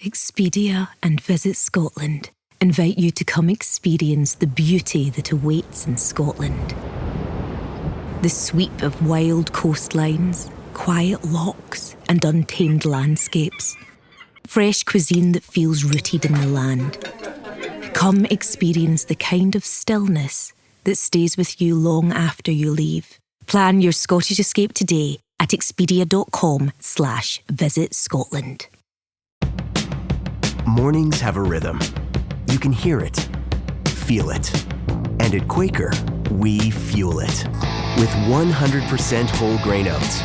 Expedia and Visit Scotland invite you to come experience the beauty that awaits in Scotland. The sweep of wild coastlines, quiet lochs, and untamed landscapes. Fresh cuisine that feels rooted in the land. Come experience the kind of stillness that stays with you long after you leave. Plan your Scottish escape today at expedia.com/Visit Scotland. Mornings have a rhythm. You can hear it, feel it. And at Quaker, we fuel it. With 100% whole grain oats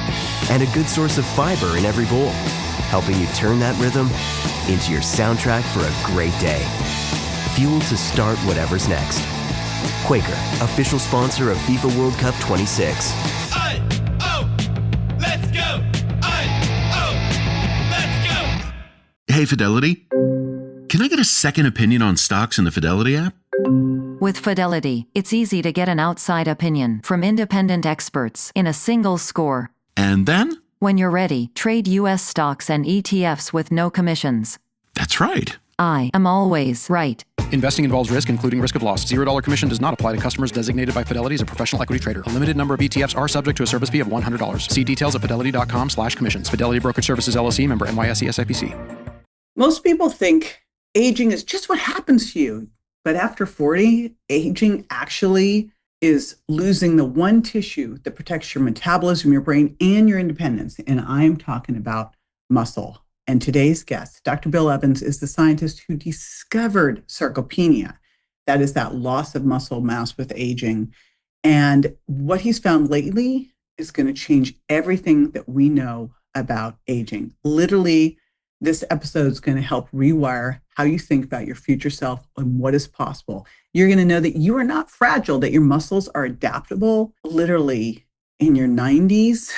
and a good source of fiber in every bowl, helping you turn that rhythm into your soundtrack for a great day. Fuel to start whatever's next. Quaker, official sponsor of FIFA World Cup 26. Let's go! Let's go! Hey, Fidelity. Can I get a second opinion on stocks in the Fidelity app? With Fidelity, it's easy to get an outside opinion from independent experts in a single score. And then? When you're ready, trade U.S. stocks and ETFs with no commissions. That's right. I am always right. Investing involves risk, including risk of loss. $0 commission does not apply to customers designated by Fidelity as a professional equity trader. A limited number of ETFs are subject to a service fee of $100. See details at fidelity.com/commissions. Fidelity Brokerage Services, LLC, member NYSE SIPC. Most people think aging is just what happens to you. But after 40, aging actually is losing the one tissue that protects your metabolism, your brain, and your independence. And I'm talking about muscle. And today's guest, Dr. Bill Evans, is the scientist who discovered sarcopenia. That is that loss of muscle mass with aging. And what he's found lately is going to change everything that we know about aging. Literally, this episode is going to help rewire how you think about your future self and what is possible. You're going to know that you are not fragile, that your muscles are adaptable, literally in your 90s.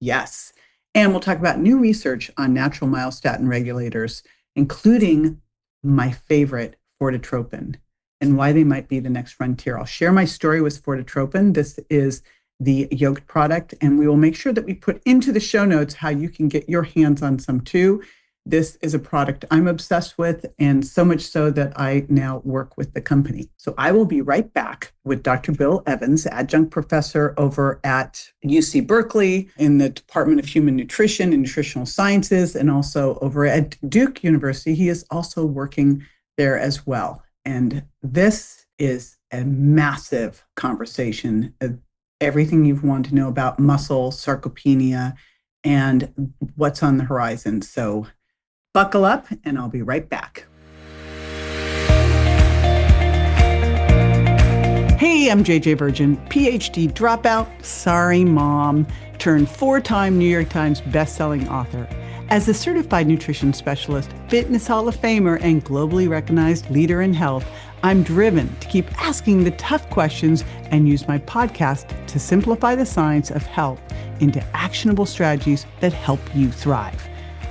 Yes. And we'll talk about new research on natural myostatin regulators, including my favorite, Fortitropin, and why they might be the next frontier. I'll share my story with Fortitropin. This is the yogurt product, and we will make sure that we put into the show notes how you can get your hands on some too. This is a product I'm obsessed with, and so much so that I now work with the company. So I will be right back with Dr. Bill Evans, adjunct professor over at UC Berkeley in the Department of Human Nutrition and Nutritional Sciences, and also over at Duke University. He is also working there as well. And this is a massive conversation of everything you've wanted to know about muscle, sarcopenia, and what's on the horizon. So buckle up, and I'll be right back. Hey, I'm JJ Virgin, PhD dropout, sorry mom, turned 4-time New York Times bestselling author. As a certified nutrition specialist, fitness hall of famer, and globally recognized leader in health, I'm driven to keep asking the tough questions and use my podcast to simplify the science of health into actionable strategies that help you thrive.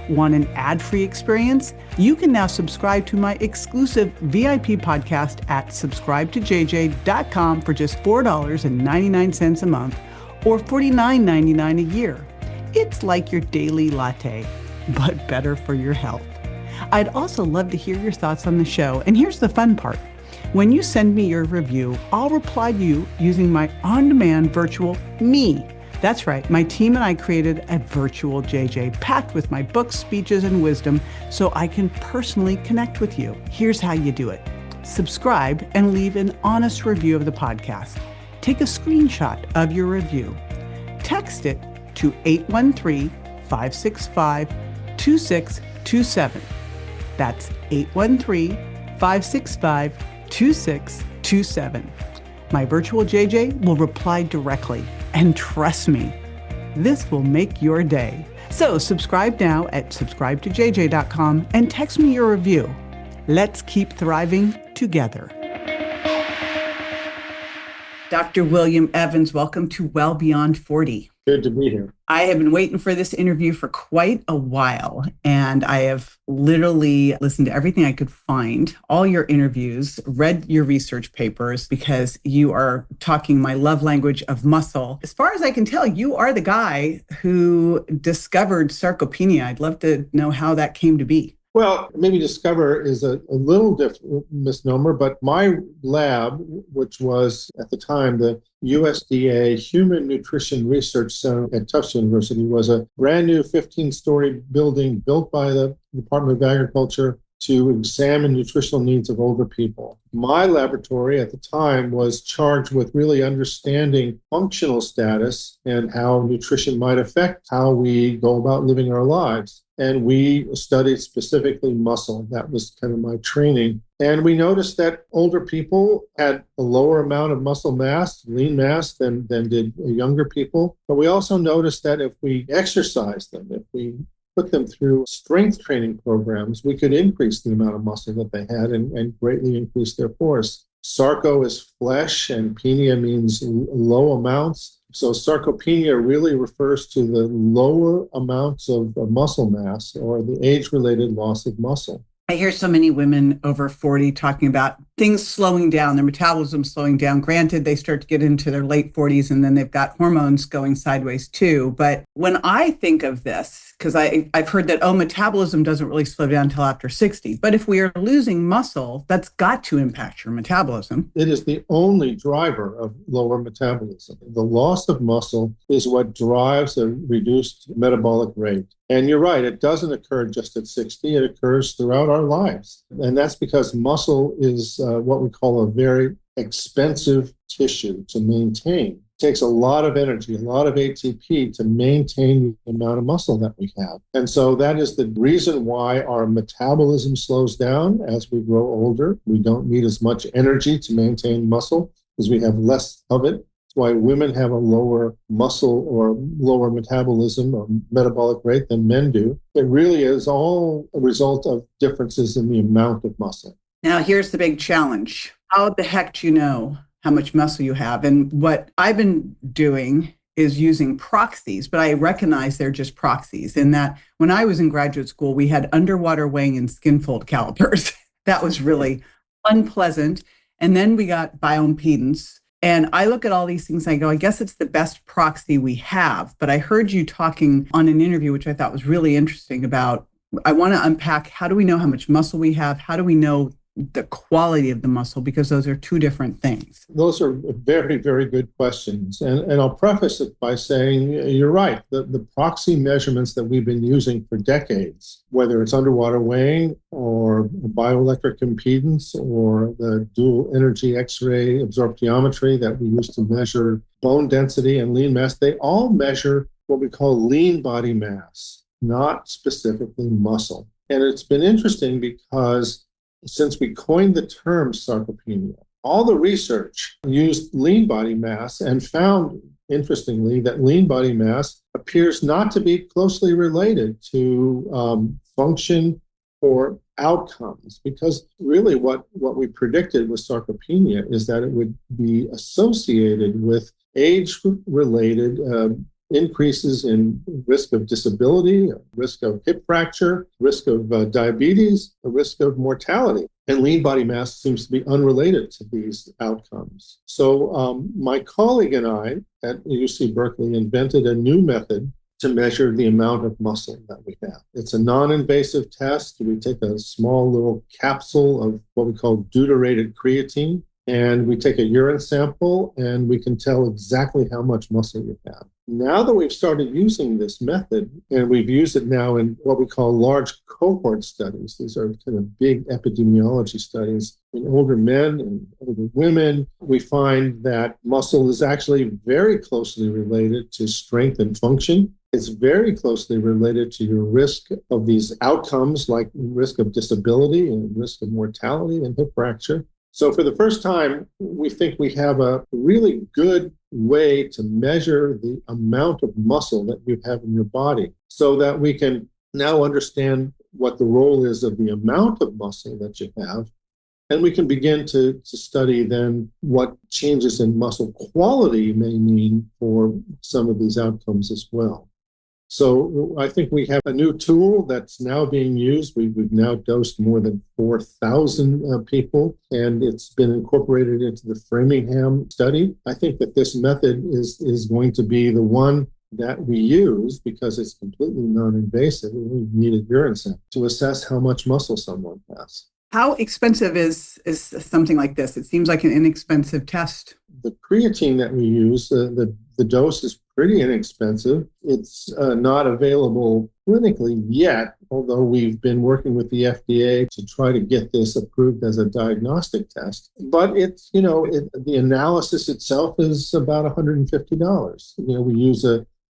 Want an ad-free experience? You can now subscribe to my exclusive VIP podcast at subscribetojj.com for just $4.99 a month or $49.99 a year. It's like your daily latte, but better for your health. I'd also love to hear your thoughts on the show. And here's the fun part. When you send me your review, I'll reply to you using my on-demand virtual me. That's right, my team and I created a virtual JJ packed with my books, speeches, and wisdom so I can personally connect with you. Here's how you do it. Subscribe and leave an honest review of the podcast. Take a screenshot of your review. Text it to 813-565-2627. That's 813-565-2627. My virtual JJ will reply directly. And trust me, this will make your day. So subscribe now at subscribetojj.com and text me your review. Let's keep thriving together. Dr. William Evans, welcome to Well Beyond 40. Good to be here. I have been waiting for this interview for quite a while, and I have literally listened to everything I could find, all your interviews, read your research papers, because you are talking my love language of muscle. As far as I can tell, you are the guy who discovered sarcopenia. I'd love to know how that came to be. Well, maybe discover is a little different misnomer, but my lab, which was at the time the USDA Human Nutrition Research Center at Tufts University, was a brand new 15-story building built by the Department of Agriculture to examine nutritional needs of older people. My laboratory at the time was charged with really understanding functional status and how nutrition might affect how we go about living our lives. And we studied specifically muscle. That was kind of my training. And we noticed that older people had a lower amount of muscle mass, lean mass, than did younger people. But we also noticed that if we exercised them, if we put them through strength training programs, we could increase the amount of muscle that they had and greatly increase their force. Sarco is flesh and penia means low amounts. So sarcopenia really refers to the lower amounts of muscle mass or the age-related loss of muscle. I hear so many women over 40 talking about things slowing down, their metabolism slowing down. Granted, they start to get into their late 40s and then they've got hormones going sideways too. But when I think of this, because I've heard that, metabolism doesn't really slow down until after 60. But if we are losing muscle, that's got to impact your metabolism. It is the only driver of lower metabolism. The loss of muscle is what drives a reduced metabolic rate. And you're right, it doesn't occur just at 60, it occurs throughout our lives. And that's because muscle is what we call a very expensive tissue to maintain. It takes a lot of energy, a lot of ATP to maintain the amount of muscle that we have. And so that is the reason why our metabolism slows down as we grow older. We don't need as much energy to maintain muscle because we have less of it. That's why women have a lower muscle or lower metabolism or metabolic rate than men do. It really is all a result of differences in the amount of muscle. Now, here's the big challenge. How the heck do you know how much muscle you have? And what I've been doing is using proxies, but I recognize they're just proxies in that when I was in graduate school, we had underwater weighing and skin fold calipers. That was really unpleasant. And then we got bioimpedance. And I look at all these things, I go, I guess it's the best proxy we have. But I heard you talking on an interview, which I thought was really interesting about, I want to unpack, how do we know how much muscle we have? How do we know the quality of the muscle? Because those are two different things. Those are very, very good questions. And I'll preface it by saying, you're right. The proxy measurements that we've been using for decades, whether it's underwater weighing or bioelectric impedance or the dual energy X-ray absorptiometry that we use to measure bone density and lean mass, they all measure what we call lean body mass, not specifically muscle. And it's been interesting because since we coined the term sarcopenia, all the research used lean body mass and found, interestingly, that lean body mass appears not to be closely related to function or outcomes, because really what we predicted with sarcopenia is that it would be associated with age-related increases in risk of disability, risk of hip fracture, risk of diabetes, a risk of mortality. And lean body mass seems to be unrelated to these outcomes. So my colleague and I at UC Berkeley invented a new method to measure the amount of muscle that we have. It's a non-invasive test. We take a small little capsule of what we call deuterated creatine, and we take a urine sample, and we can tell exactly how much muscle you have. Now that we've started using this method, and we've used it now in what we call large cohort studies, these are kind of big epidemiology studies in older men and older women, we find that muscle is actually very closely related to strength and function. It's very closely related to your risk of these outcomes, like risk of disability and risk of mortality and hip fracture. So for the first time, we think we have a really good way to measure the amount of muscle that you have in your body so that we can now understand what the role is of the amount of muscle that you have. And we can begin to study then what changes in muscle quality may mean for some of these outcomes as well. So I think we have a new tool that's now being used. We've now dosed more than 4,000 people, and it's been incorporated into the Framingham study. I think that this method is going to be the one that we use, because it's completely non-invasive, we need a urine sample to assess how much muscle someone has. How expensive is something like this? It seems like an inexpensive test. The creatine that we use, the dose is pretty inexpensive. It's not available clinically yet, although we've been working with the FDA to try to get this approved as a diagnostic test. But it's, the analysis itself is about $150. We use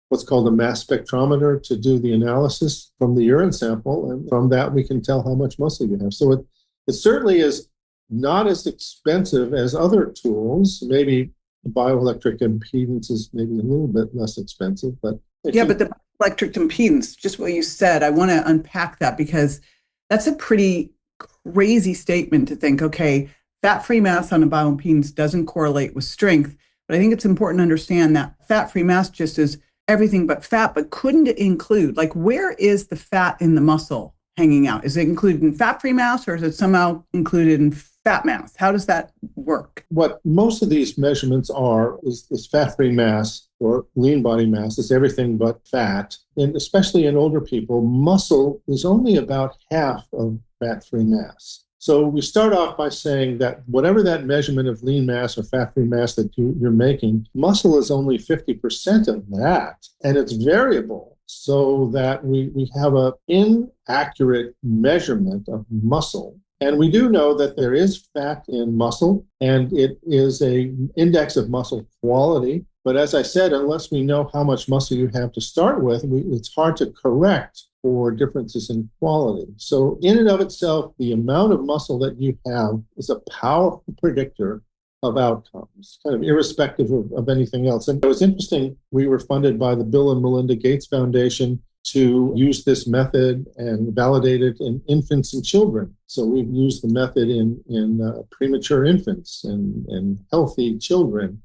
what's called a mass spectrometer to do the analysis from the urine sample, and from that we can tell how much muscle you have. So it certainly is not as expensive as other tools. Maybe bioelectric impedance is maybe a little bit less expensive, but but the electric impedance, just what you said, I want to unpack that, because that's a pretty crazy statement to think, okay, fat-free mass on a bioimpedance doesn't correlate with strength. But I think it's important to understand that fat-free mass just is everything but fat, but couldn't it include, like, where is the fat in the muscle hanging out? Is it included in fat-free mass, or is it somehow included in fat mass? How does that work? What most of these measurements are is fat-free mass or lean body mass. It's everything but fat. And especially in older people, muscle is only about half of fat-free mass. So we start off by saying that whatever that measurement of lean mass or fat-free mass that you're making, muscle is only 50% of that. And it's variable, so that we have an inaccurate measurement of muscle. And we do know that there is fat in muscle, and it is an index of muscle quality. But as I said, unless we know how much muscle you have to start with, it's hard to correct for differences in quality. So in and of itself, the amount of muscle that you have is a powerful predictor of outcomes, kind of irrespective of anything else. And it was interesting, we were funded by the Bill and Melinda Gates Foundation to use this method and validate it in infants and children. So we've used the method in premature infants and healthy children.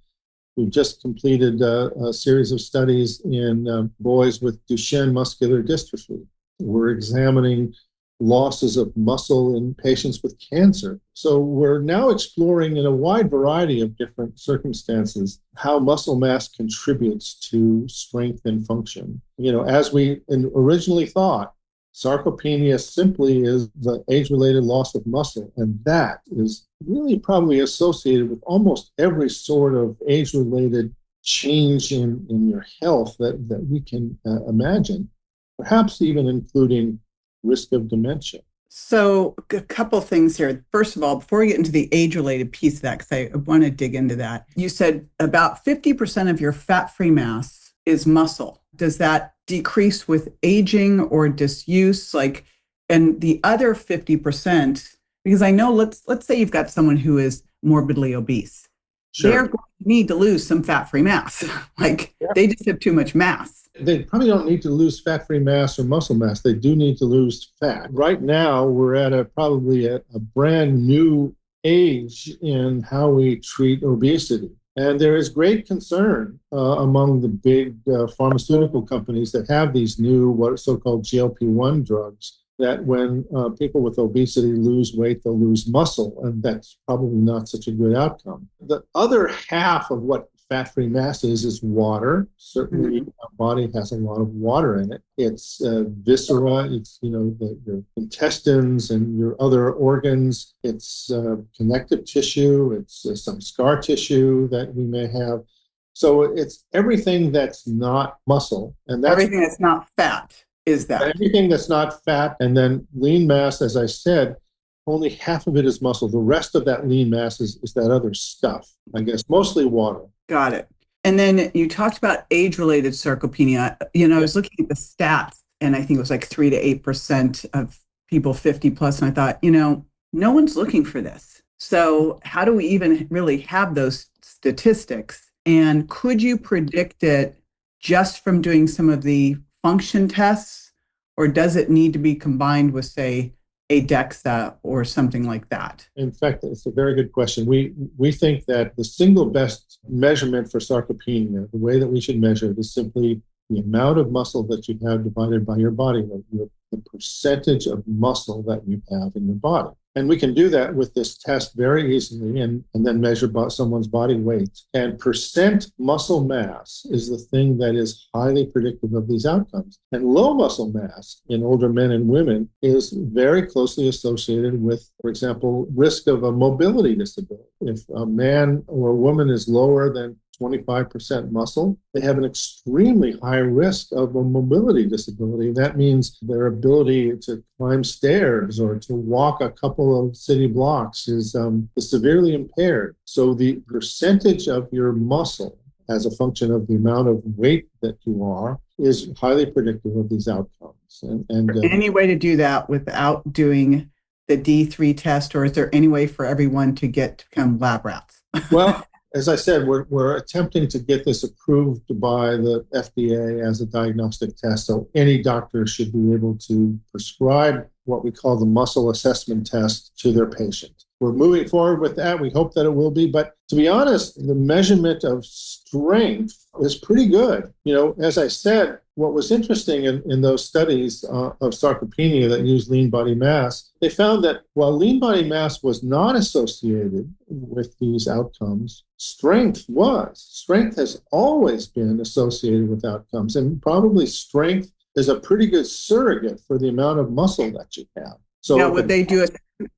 We've just completed a series of studies in boys with Duchenne muscular dystrophy. We're examining losses of muscle in patients with cancer. So we're now exploring in a wide variety of different circumstances how muscle mass contributes to strength and function. As we originally thought, sarcopenia simply is the age-related loss of muscle, and that is really probably associated with almost every sort of age-related change in your health that we can imagine, perhaps even including risk of dementia. So a couple things here. First of all, before we get into the age-related piece of that, because I want to dig into that, you said about 50% of your fat-free mass is muscle. Does that decrease with aging or disuse? And the other 50%, because I know, let's say you've got someone who is morbidly obese. Sure. They're going to need to lose some fat-free mass. They just have too much mass. They probably don't need to lose fat-free mass or muscle mass. They do need to lose fat. Right now, we're at probably a brand new age in how we treat obesity. And there is great concern among the big pharmaceutical companies that have these new, what are so-called GLP-1 drugs, that when people with obesity lose weight, they'll lose muscle. And that's probably not such a good outcome. The other half of what fat-free mass is water. Certainly, our body has a lot of water in it. It's viscera, it's your intestines and your other organs. It's connective tissue. It's some scar tissue that we may have. So it's everything that's not muscle, and that's everything that's not fat is that. Everything that's not fat, and then lean mass, as I said. Only half of it is muscle. The rest of that lean mass is that other stuff, I guess, mostly water. Got it. And then you talked about age-related sarcopenia. I was looking at the stats, and I think it was like 3 to 8% of people 50 plus. And I thought, no one's looking for this. So how do we even really have those statistics? And could you predict it just from doing some of the function tests, or does it need to be combined with, say, a DEXA or something like that? In fact, it's a very good question. We think that the single best measurement for sarcopenia, the way that we should measure it, is simply the amount of muscle that you have divided by your body weight, the percentage of muscle that you have in your body. And we can do that with this test very easily and then measure someone's body weight. And percent muscle mass is the thing that is highly predictive of these outcomes. And low muscle mass in older men and women is very closely associated with, for example, risk of a mobility disability. If a man or a woman is lower than 25% muscle, they have an extremely high risk of a mobility disability. That means their ability to climb stairs or to walk a couple of city blocks is severely impaired. So the percentage of your muscle as a function of the amount of weight that you are is highly predictive of these outcomes. Any way to do that without doing the D3 test, or is there any way for everyone to become lab rats? Well, as I said, we're attempting to get this approved by the FDA as a diagnostic test. So any doctor should be able to prescribe what we call the muscle assessment test to their patient. We're moving forward with that. We hope that it will be. But to be honest, the measurement of strength is pretty good. As I said, what was interesting in those studies of sarcopenia that used lean body mass, they found that while lean body mass was not associated with these outcomes, strength was. Strength has always been associated with outcomes, and probably strength is a pretty good surrogate for the amount of muscle that you have. So now, would they do a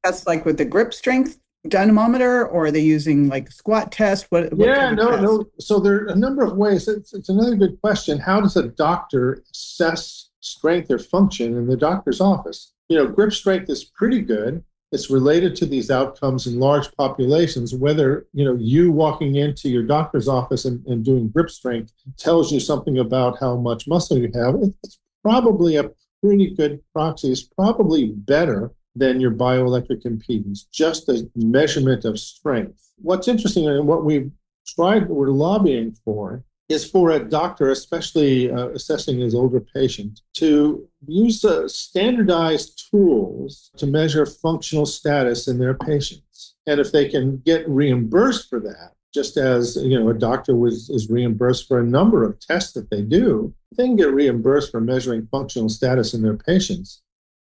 test like with the grip strength dynamometer, or are they using like squat test? What kind of test? No. So there are a number of ways. It's another good question. How does a doctor assess strength or function in the doctor's office? Grip strength is pretty good. It's related to these outcomes in large populations. Whether, you walking into your doctor's office and doing grip strength tells you something about how much muscle you have, it's probably a pretty good proxy. It's probably better than your bioelectric impedance, just a measurement of strength. What's interesting and what we're lobbying for is for a doctor, especially assessing his older patient, to use standardized tools to measure functional status in their patients. And if they can get reimbursed for that, just as a doctor is reimbursed for a number of tests that they do, they can get reimbursed for measuring functional status in their patients.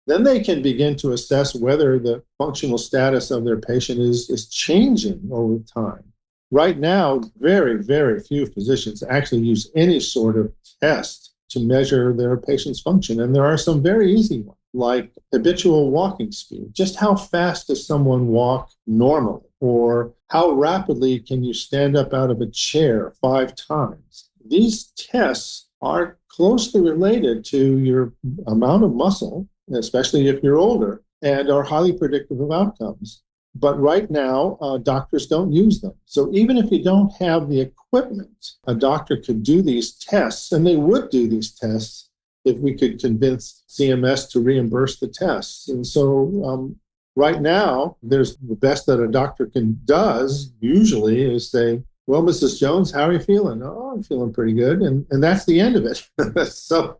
Then they can begin to assess whether the functional status of their patient is changing over time. Right now, very, very few physicians actually use any sort of test to measure their patient's function. And there are some very easy ones, like habitual walking speed. Just how fast does someone walk normally? Or how rapidly can you stand up out of a chair 5 times? These tests are closely related to your amount of muscle, especially if you're older, and are highly predictive of outcomes. But right now, doctors don't use them. So even if you don't have the equipment, a doctor could do these tests, and they would do these tests if we could convince CMS to reimburse the tests. And so right now, there's the best that a doctor does usually is say, well, Mrs. Jones, how are you feeling? Oh, I'm feeling pretty good. And that's the end of it. So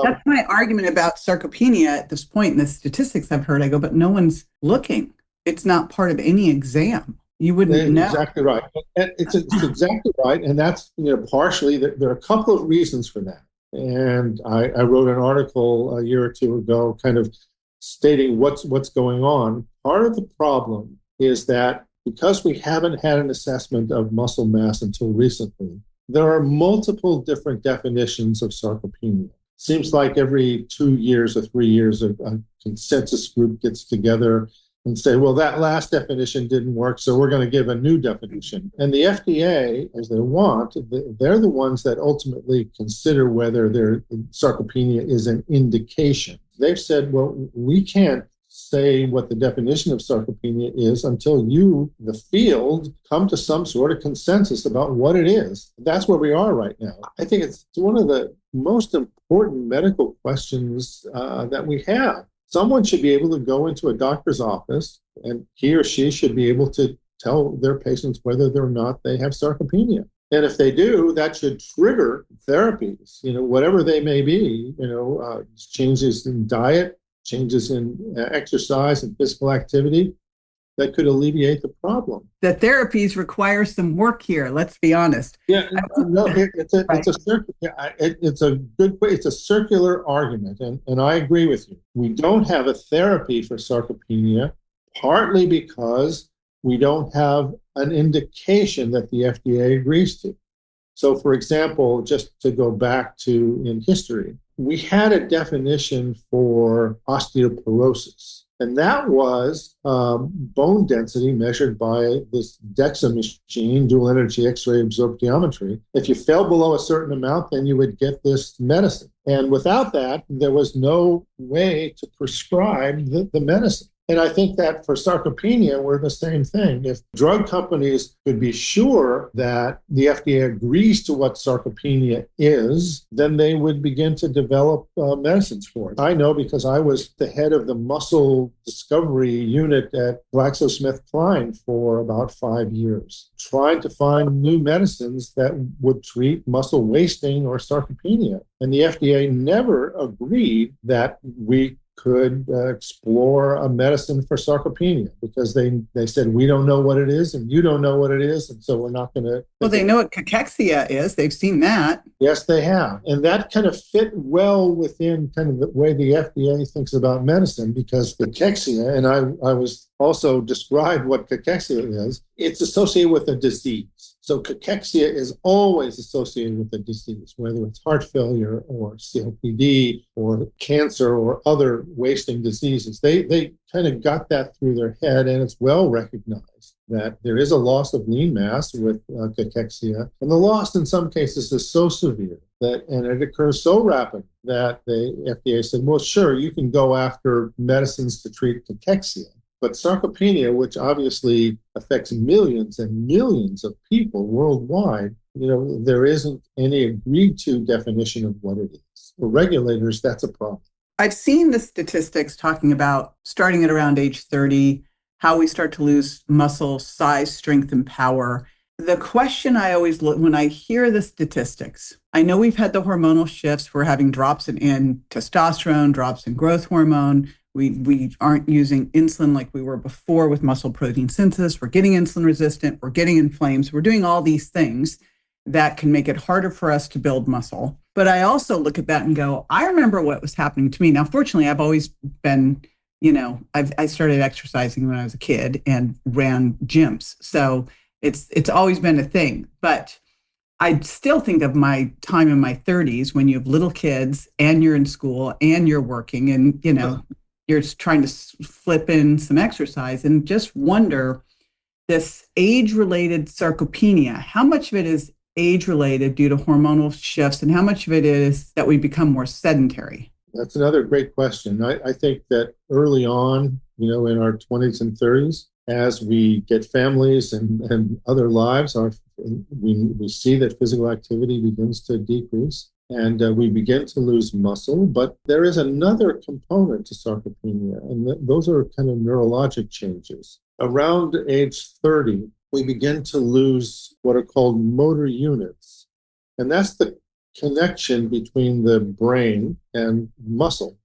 that's my argument about sarcopenia at this point in the statistics I've heard. I go, but no one's looking. It's not part of any exam. You wouldn't know. Exactly right. It's exactly right. And that's, partially, there are a couple of reasons for that. And I wrote an article a year or two ago kind of stating what's going on. Part of the problem is that because we haven't had an assessment of muscle mass until recently, there are multiple different definitions of sarcopenia. Seems like every 2 years or 3 years, a consensus group gets together and say, well, that last definition didn't work, so we're going to give a new definition. And the FDA, as they want, they're the ones that ultimately consider whether their sarcopenia is an indication. They've said, well, we can't say what the definition of sarcopenia is until you, the field, come to some sort of consensus about what it is. That's where we are right now. I think it's one of the most important medical questions that we have. Someone should be able to go into a doctor's office and he or she should be able to tell their patients whether or not they have sarcopenia. And if they do, that should trigger therapies, whatever they may be, changes in diet, changes in exercise and physical activity. that could alleviate the problem. The therapies require some work here. Let's be honest. Yeah, no, it's a good way. It's a circular argument, and I agree with you. We don't have a therapy for sarcopenia, partly because we don't have an indication that the FDA agrees to. So, for example, just to go back to in history, we had a definition for osteoporosis. And that was bone density measured by this DEXA machine, dual energy X-ray absorptiometry. If you fell below a certain amount, then you would get this medicine. And without that, there was no way to prescribe the medicine. And I think that for sarcopenia, we're the same thing. If drug companies could be sure that the FDA agrees to what sarcopenia is, then they would begin to develop medicines for it. I know because I was the head of the muscle discovery unit at GlaxoSmithKline for about 5 years, trying to find new medicines that would treat muscle wasting or sarcopenia. And the FDA never agreed that we could explore a medicine for sarcopenia because they said, we don't know what it is and you don't know what it is. And so we're not going to. Well, they know what cachexia is. They've seen that. Yes, they have. And that kind of fit well within kind of the way the FDA thinks about medicine, because cachexia, and I was also described what cachexia is, it's associated with a disease. So cachexia is always associated with a disease, whether it's heart failure or COPD or cancer or other wasting diseases. They kind of got that through their head, and it's well recognized that there is a loss of lean mass with cachexia. And the loss in some cases is so severe and it occurs so rapid that the FDA said, well, sure, you can go after medicines to treat cachexia. But sarcopenia, which obviously affects millions and millions of people worldwide, there isn't any agreed to definition of what it is. For regulators, that's a problem. I've seen the statistics talking about starting at around age 30, how we start to lose muscle size, strength, and power. The question I always look when I hear the statistics, I know we've had the hormonal shifts. We're having drops in testosterone, drops in growth hormone. We aren't using insulin like we were before with muscle protein synthesis. We're getting insulin resistant. We're getting inflamed. So we're doing all these things that can make it harder for us to build muscle. But I also look at that and go, I remember what was happening to me. Now, fortunately, I've always been, I started exercising when I was a kid and ran gyms. So it's always been a thing. But I still think of my time in my 30s when you have little kids and you're in school and you're working and, you're trying to flip in some exercise, and just wonder this age-related sarcopenia, how much of it is age-related due to hormonal shifts and how much of it is that we become more sedentary? That's another great question. I think that early on, in our 20s and 30s, as we get families and other lives, we see that physical activity begins to decrease. And we begin to lose muscle. But there is another component to sarcopenia, and those are kind of neurologic changes. Around age 30, we begin to lose what are called motor units. And that's the connection between the brain and muscle.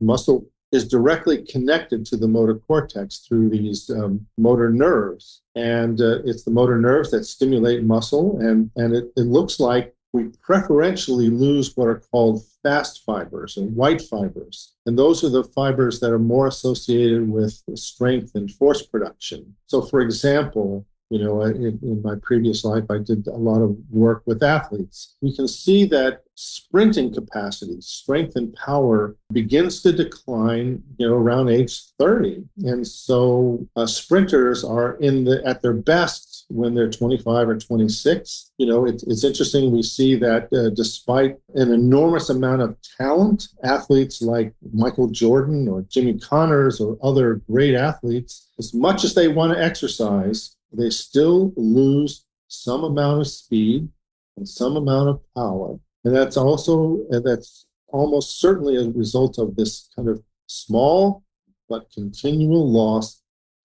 Muscle is directly connected to the motor cortex through these motor nerves. And it's the motor nerves that stimulate muscle. And it looks like we preferentially lose what are called fast fibers and white fibers. And those are the fibers that are more associated with strength and force production. So, for example, in my previous life, I did a lot of work with athletes. We can see that sprinting capacity, strength and power begins to decline, around age 30. And so sprinters are at their best when they're 25 or 26. It's interesting. We see that despite an enormous amount of talent, athletes like Michael Jordan or Jimmy Connors or other great athletes, as much as they want to exercise, they still lose some amount of speed and some amount of power. And that's almost certainly a result of this kind of small but continual loss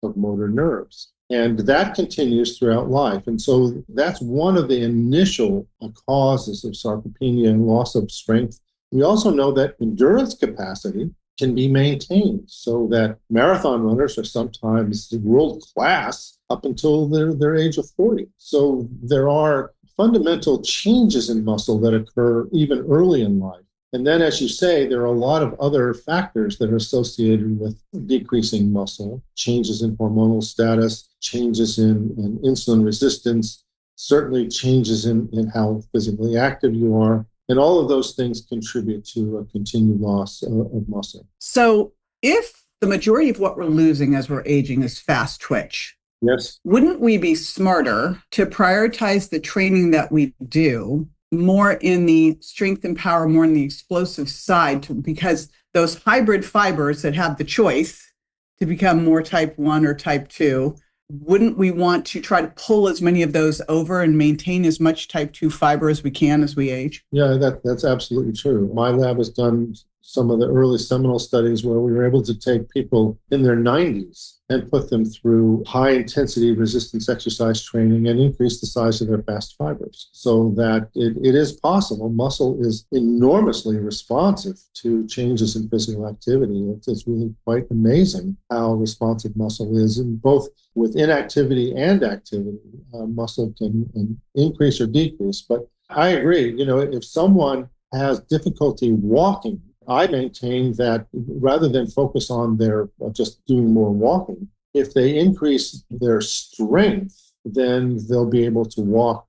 of motor nerves. And that continues throughout life. And so that's one of the initial causes of sarcopenia and loss of strength. We also know that endurance capacity can be maintained so that marathon runners are sometimes world class up until their age of 40. So there are fundamental changes in muscle that occur even early in life. And then, as you say, there are a lot of other factors that are associated with decreasing muscle, changes in hormonal status, changes in insulin resistance, certainly changes in how physically active you are. And all of those things contribute to a continued loss of muscle. So if the majority of what we're losing as we're aging is fast twitch, yes, wouldn't we be smarter to prioritize the training that we do more in the strength and power, more in the explosive side, because those hybrid fibers that have the choice to become more type 1 or type 2, wouldn't we want to try to pull as many of those over and maintain as much type 2 fiber as we can as we age? Yeah, that's absolutely true. My lab has done some of the early seminal studies where we were able to take people in their 90s and put them through high-intensity resistance exercise training and increase the size of their fast fibers so that it is possible. Muscle is enormously responsive to changes in physical activity. It's really quite amazing how responsive muscle is, and both with inactivity and activity, muscle can increase or decrease. But I agree, if someone has difficulty walking, I maintain that rather than focus on their just doing more walking, if they increase their strength, then they'll be able to walk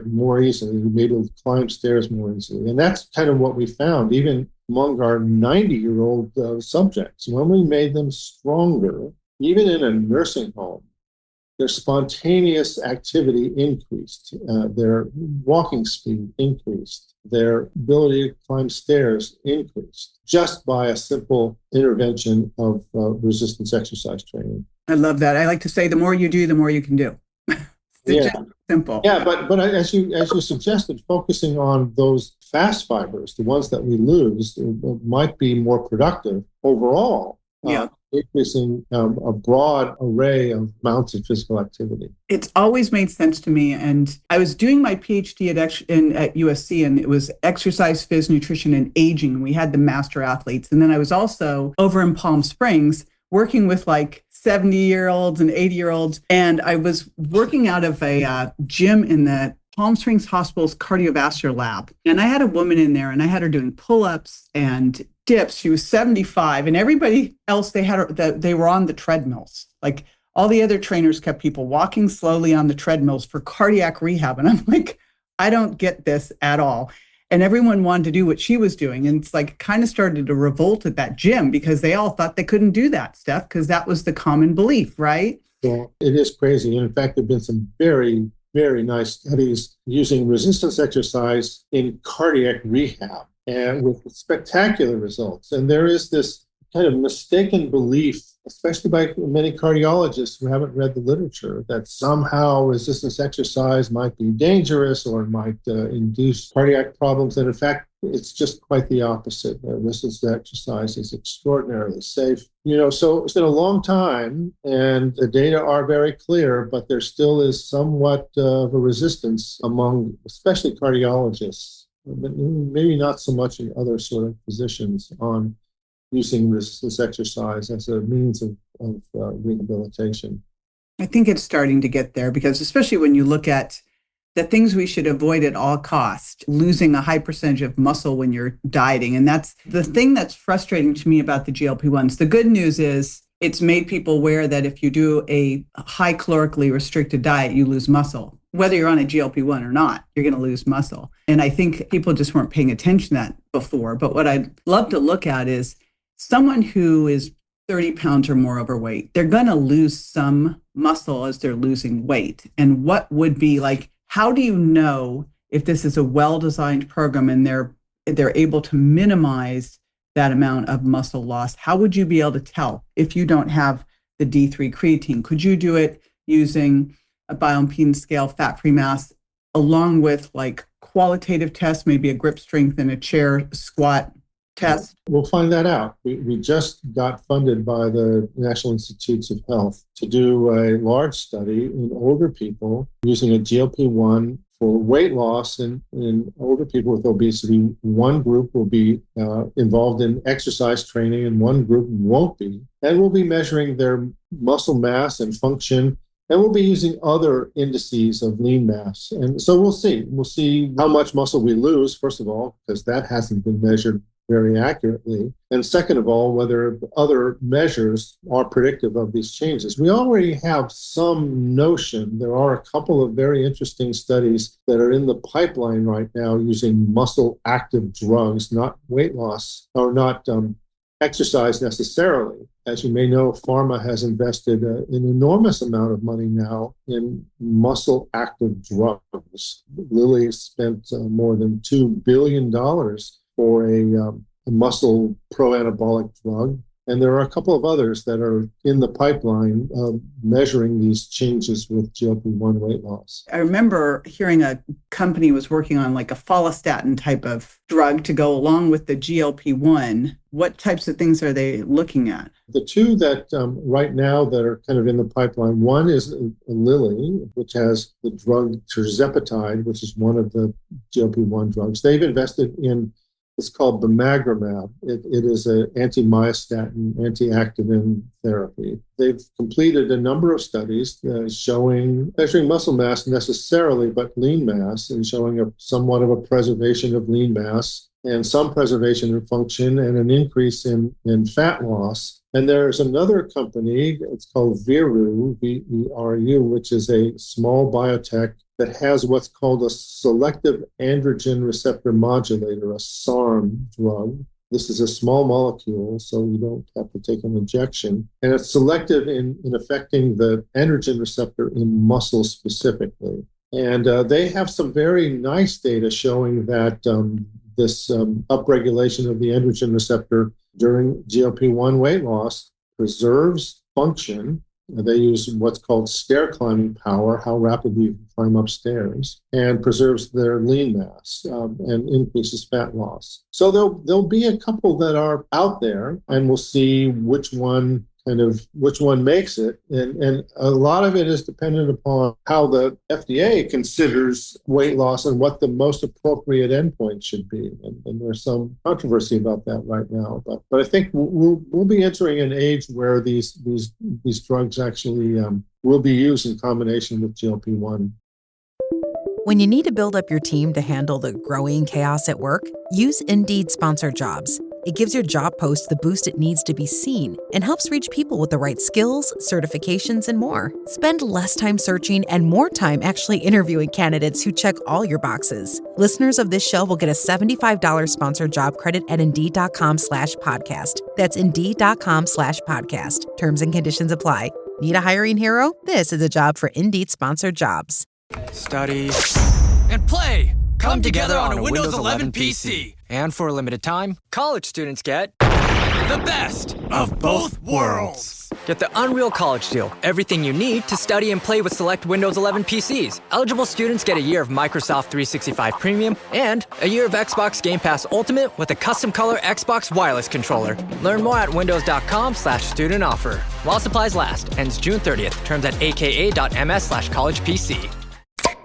more easily, be able to climb stairs more easily. And that's kind of what we found, even among our 90-year-old subjects. When we made them stronger, even in a nursing home, their spontaneous activity increased, their walking speed increased, their ability to climb stairs increased just by a simple intervention of resistance exercise training. I love that. I like to say the more you do, the more you can do. It's just simple. Yeah, but as you suggested, focusing on those fast fibers, the ones that we lose, might be more productive overall. Increasing a broad array of amounts of physical activity. It's always made sense to me. And I was doing my PhD at USC, and it was exercise, phys, nutrition, and aging. We had the master athletes. And then I was also over in Palm Springs working with like 70-year-olds and 80-year-olds. And I was working out of a gym in the Palm Springs Hospital's cardiovascular lab. And I had a woman in there, and I had her doing pull-ups and dips. She was 75, and everybody else, they were on the treadmills. Like all the other trainers kept people walking slowly on the treadmills for cardiac rehab. And I'm like, I don't get this at all. And everyone wanted to do what she was doing. And it's like kind of started to revolt at that gym because they all thought they couldn't do that stuff because that was the common belief, right? Well, it is crazy. And in fact, there have been some very, very nice studies using resistance exercise in cardiac rehab, and with spectacular results. And there is this kind of mistaken belief, especially by many cardiologists who haven't read the literature, that somehow resistance exercise might be dangerous or might induce cardiac problems. And in fact, it's just quite the opposite. Resistance exercise is extraordinarily safe. So it's been a long time, and the data are very clear, but there still is somewhat of a resistance among especially cardiologists, maybe not so much in other sort of physicians, on using resistance exercise as a means of rehabilitation. I think it's starting to get there because especially when you look at the things we should avoid at all costs, losing a high percentage of muscle when you're dieting. And that's the thing that's frustrating to me about the GLP-1s. The good news is it's made people aware that if you do a high calorically restricted diet, you lose muscle. Whether you're on a GLP-1 or not, you're going to lose muscle. And I think people just weren't paying attention to that before. But what I'd love to look at is someone who is 30 pounds or more overweight, they're going to lose some muscle as they're losing weight. And what would be like, how do you know if this is a well-designed program and they're able to minimize that amount of muscle loss? How would you be able to tell if you don't have the D3 creatine? Could you do it using a bioimpedance scale, fat-free mass, along with like qualitative tests, maybe a grip strength and a chair squat test? We'll find that out. We just got funded by the National Institutes of Health to do a large study in older people using a GLP-1 for weight loss in older people with obesity, one group will be involved in exercise training and one group won't be. And we'll be measuring their muscle mass and function, and we'll be using other indices of lean mass. And so we'll see. We'll see how much muscle we lose, first of all, because that hasn't been measured very accurately. And second of all, whether other measures are predictive of these changes. We already have some notion. There are a couple of very interesting studies that are in the pipeline right now using muscle active drugs, not weight loss or not exercise necessarily. As you may know, pharma has invested an enormous amount of money now in muscle active drugs. Lilly spent more than $2 billion for a muscle pro-anabolic drug. And there are a couple of others that are in the pipeline measuring these changes with GLP-1 weight loss. I remember hearing a company was working on like a follistatin type of drug to go along with the GLP-1. What types of things are they looking at? The two that right now that are kind of in the pipeline, one is Lilly, which has the drug tirzepatide, which is one of the GLP-1 drugs. They've invested in, it's called bimagrumab. It is an anti-myostatin, anti-activin therapy. They've completed a number of studies measuring muscle mass necessarily, but lean mass, and showing somewhat of a preservation of lean mass and some preservation of function and an increase in fat loss. And there's another company, it's called Veru, V-E-R-U, which is a small biotech that has what's called a selective androgen receptor modulator, a SARM drug. This is a small molecule, so you don't have to take an injection. And it's selective in affecting the androgen receptor in muscle specifically. And they have some very nice data showing that this upregulation of the androgen receptor during GLP-1 weight loss preserves function. They use what's called stair climbing power, how rapidly you can climb upstairs, and preserves their lean mass and increases fat loss. So there'll be a couple that are out there, and we'll see which one makes it. And a lot of it is dependent upon how the FDA considers weight loss and what the most appropriate endpoint should be. And there's some controversy about that right now. But I think we'll be entering an age where these drugs actually will be used in combination with GLP-1. When you need to build up your team to handle the growing chaos at work, use Indeed Sponsored Jobs. It gives your job post the boost it needs to be seen and helps reach people with the right skills, certifications, and more. Spend less time searching and more time actually interviewing candidates who check all your boxes. Listeners of this show will get a $75 sponsored job credit at Indeed.com/podcast. That's Indeed.com/podcast. Terms and conditions apply. Need a hiring hero? This is a job for Indeed Sponsored Jobs. Study and play come together on a Windows 11 PC. And for a limited time, college students get the best of both worlds. Get the Unreal College Deal. Everything you need to study and play with select Windows 11 PCs. Eligible students get a year of Microsoft 365 Premium and a year of Xbox Game Pass Ultimate with a custom color Xbox wireless controller. Learn more at windows.com/student offer. While supplies last. Ends June 30th. Terms at aka.ms/collegepc.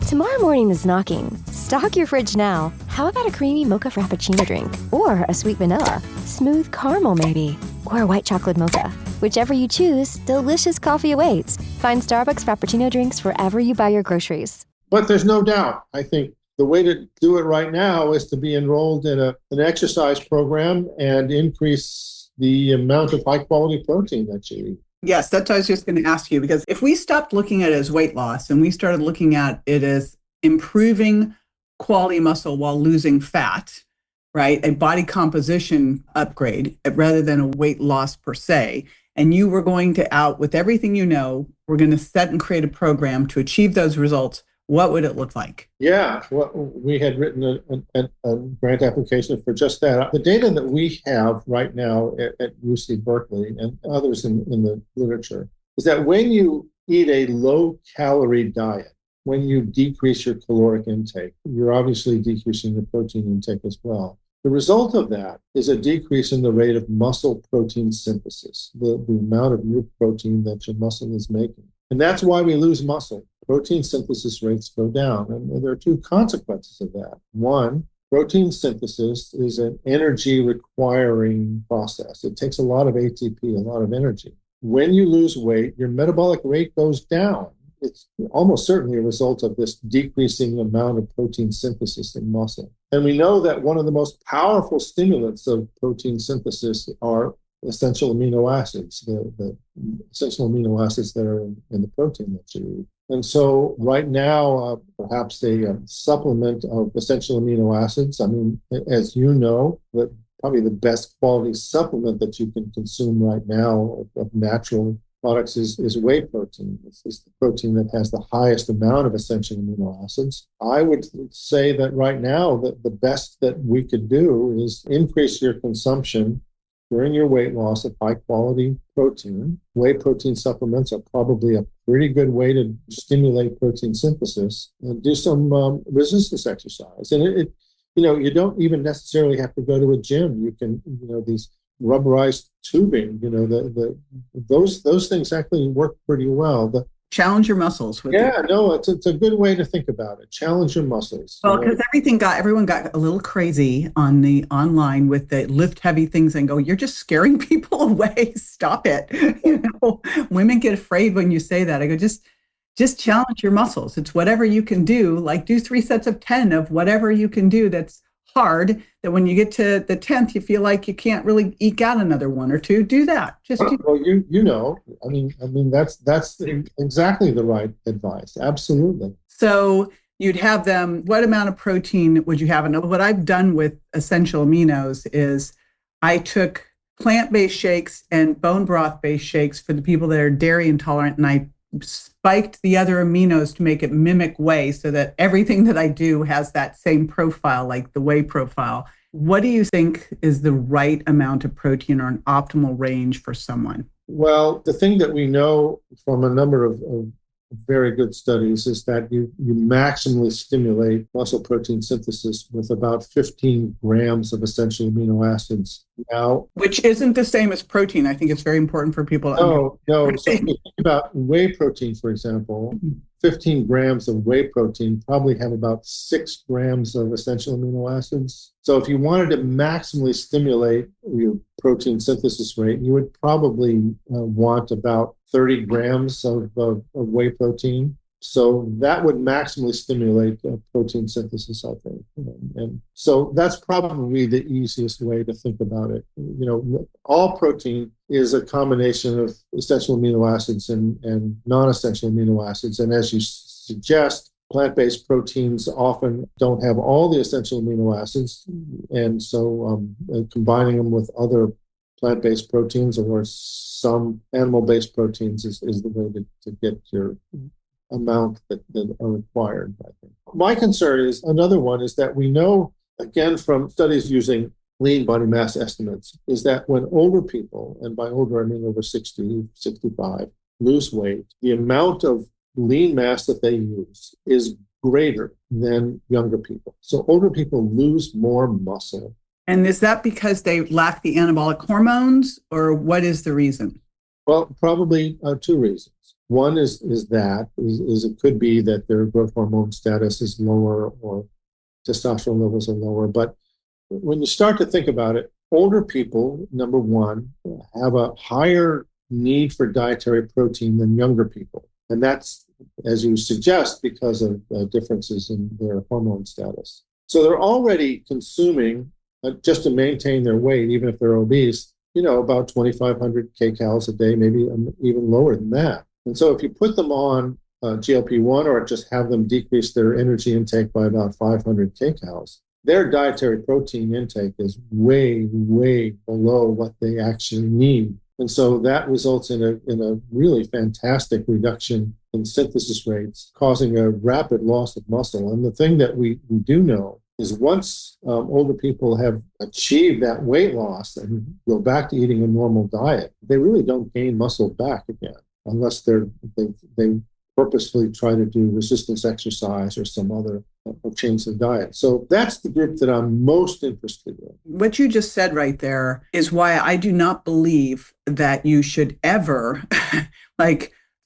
Tomorrow morning is knocking. Stock your fridge now. How about a creamy mocha frappuccino drink? Or a sweet vanilla? Smooth caramel maybe? Or a white chocolate mocha? Whichever you choose, delicious coffee awaits. Find Starbucks Frappuccino drinks wherever you buy your groceries. But there's no doubt, I think the way to do it right now is to be enrolled in an exercise program and increase the amount of high-quality protein that you eat. Yes, that's what I was just going to ask you, because if we stopped looking at it as weight loss and we started looking at it as improving quality muscle while losing fat, right? A body composition upgrade rather than a weight loss per se. And you were going to out with everything you know, we're going to set and create a program to achieve those results. What would it look like? Yeah, well, we had written a grant application for just that. The data that we have right now at UC Berkeley and others in the literature is that when you eat a low-calorie diet, when you decrease your caloric intake, you're obviously decreasing the protein intake as well. The result of that is a decrease in the rate of muscle protein synthesis, the amount of new protein that your muscle is making. And that's why we lose muscle. protein synthesis rates go down. And there are two consequences of that. One, protein synthesis is an energy requiring process. It takes a lot of ATP, a lot of energy. When you lose weight, your metabolic rate goes down. It's almost certainly a result of this decreasing amount of protein synthesis in muscle. And we know that one of the most powerful stimulants of protein synthesis are essential amino acids, the essential amino acids that are in the protein that you eat. And so right now, perhaps a supplement of essential amino acids. I mean, as you know, probably the best quality supplement that you can consume right now of natural products is whey protein. It's the protein that has the highest amount of essential amino acids. I would say that right now that the best that we could do is increase your consumption during your weight loss of high quality protein. Whey protein supplements are probably a pretty good way to stimulate protein synthesis, and do some resistance exercise. And you don't even necessarily have to go to a gym. You can, these rubberized tubing, those things actually work pretty well. Challenge your muscles. It's a good way to think about it. Challenge your muscles. Well, because everyone got a little crazy on the online with the lift heavy things and go, you're just scaring people away. Stop it. Women get afraid when you say that. I go, just challenge your muscles. It's whatever you can do. Like do 3 sets of 10 of whatever you can do that's hard, that when you get to the 10th, you feel like you can't really eke out another 1 or 2. Do that. Well, I mean, that's exactly the right advice. Absolutely. So you'd have them, what amount of protein would you have? And what I've done with essential aminos is I took plant-based shakes and bone broth-based shakes for the people that are dairy intolerant, and I spiked the other aminos to make it mimic whey so that everything that I do has that same profile, like the whey profile. What do you think is the right amount of protein or an optimal range for someone? Well, the thing that we know from a number of very good studies is that you maximally stimulate muscle protein synthesis with about 15 grams of essential amino acids. Now, which isn't the same as protein. I think it's very important for people to understand. No. So if you think about whey protein, for example, 15 grams of whey protein probably have about 6 grams of essential amino acids. So if you wanted to maximally stimulate your protein synthesis rate, you would probably want about 30 grams of whey protein. So that would maximally stimulate protein synthesis, I think. And so that's probably the easiest way to think about it. All protein is a combination of essential amino acids and non-essential amino acids. And as you suggest, plant-based proteins often don't have all the essential amino acids. And so combining them with other plant-based proteins or some animal-based proteins is the way to get your amount that are required, I think. My concern is, another one is that we know, again, from studies using lean body mass estimates, is that when older people, and by older I mean over 60, 65, lose weight, the amount of lean mass that they use is greater than younger people. So older people lose more muscle. And is that because they lack the anabolic hormones, or what is the reason? Well, probably 2 reasons. One is it could be that their growth hormone status is lower or testosterone levels are lower. But when you start to think about it, older people, number one, have a higher need for dietary protein than younger people. And that's, as you suggest, because of differences in their hormone status. So they're already consuming, just to maintain their weight, even if they're obese, about 2,500 kcals a day, maybe even lower than that. And so if you put them on GLP-1 or just have them decrease their energy intake by about 500 kcals, their dietary protein intake is way, way below what they actually need. And so that results in a really fantastic reduction in synthesis rates, causing a rapid loss of muscle. And the thing that we do know is once older people have achieved that weight loss and go back to eating a normal diet, they really don't gain muscle back again, unless they purposefully try to do resistance exercise or some other change their diet. So that's the group that I'm most interested in. What you just said right there is why I do not believe that you should ever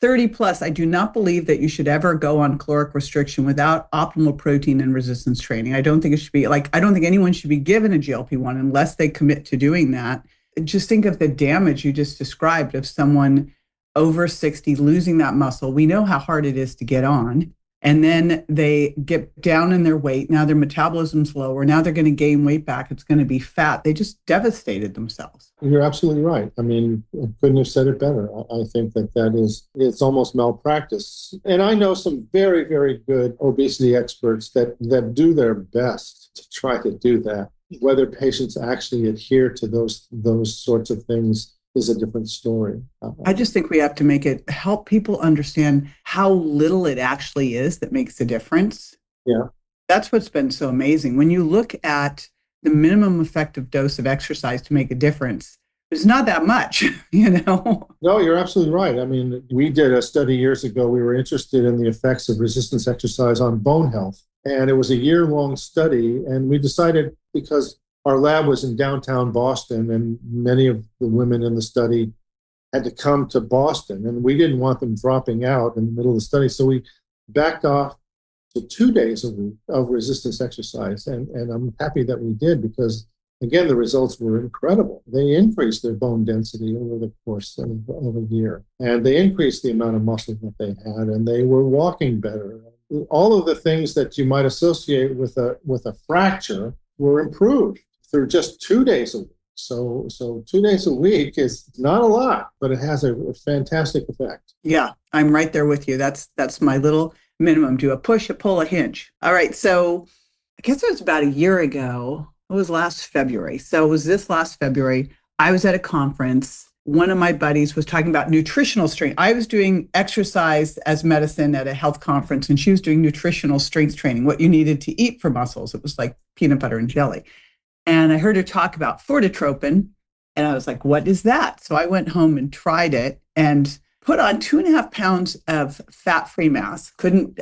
30 plus, I do not believe that you should ever go on caloric restriction without optimal protein and resistance training. I don't think it should be I don't think anyone should be given a GLP-1 unless they commit to doing that. Just think of the damage you just described of someone over 60 losing that muscle. We know how hard it is to get on. And then they get down in their weight. Now their metabolism's lower. Now they're going to gain weight back. It's going to be fat. They just devastated themselves. You're absolutely right. I mean, I couldn't have said it better. I think it's almost malpractice. And I know some very, very good obesity experts that do their best to try to do that. Whether patients actually adhere to those sorts of things is a different story. I just think we have to help people understand how little it actually is that makes a difference. Yeah. That's what's been so amazing. When you look at the minimum effective dose of exercise to make a difference, it's not that much, No, you're absolutely right. I mean, we did a study years ago. We were interested in the effects of resistance exercise on bone health. And it was a year-long study. And we decided, because our lab was in downtown Boston, and many of the women in the study had to come to Boston, and we didn't want them dropping out in the middle of the study. So we backed off to 2 days a week of resistance exercise. And I'm happy that we did, because, again, the results were incredible. They increased their bone density over the course of a year, and they increased the amount of muscle that they had, and they were walking better. All of the things that you might associate with a fracture were improved through just 2 days a week. So 2 days a week is not a lot, but it has a fantastic effect. Yeah, I'm right there with you. That's my little minimum. Do a push, a pull, a hinge. All right. So I guess it was about a year ago. It was last February. So it was this last February. I was at a conference. One of my buddies was talking about nutritional strength. I was doing exercise as medicine at a health conference, and she was doing nutritional strength training, what you needed to eat for muscles. It was like peanut butter and jelly. And I heard her talk about fortitropin, and I was like, what is that? So I went home and tried it and put on 2.5 pounds of fat-free mass.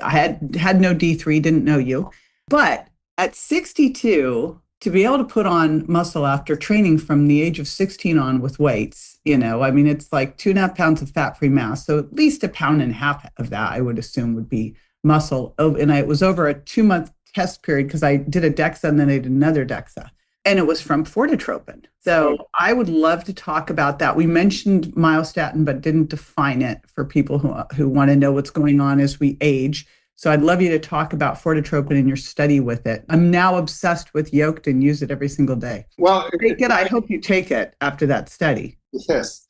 I had no D3, didn't know you. But at 62, to be able to put on muscle after training from the age of 16 on with weights, it's like 2.5 pounds of fat-free mass. So at least 1.5 pounds of that, I would assume, would be muscle. And it was over a 2-month test period, because I did a DEXA and then I did another DEXA. And it was from fortitropin. So I would love to talk about that. We mentioned myostatin, but didn't define it for people who want to know what's going on as we age. So I'd love you to talk about fortitropin in your study with it. I'm now obsessed with yoked and use it every single day. Well, I hope you take it after that study. Yes.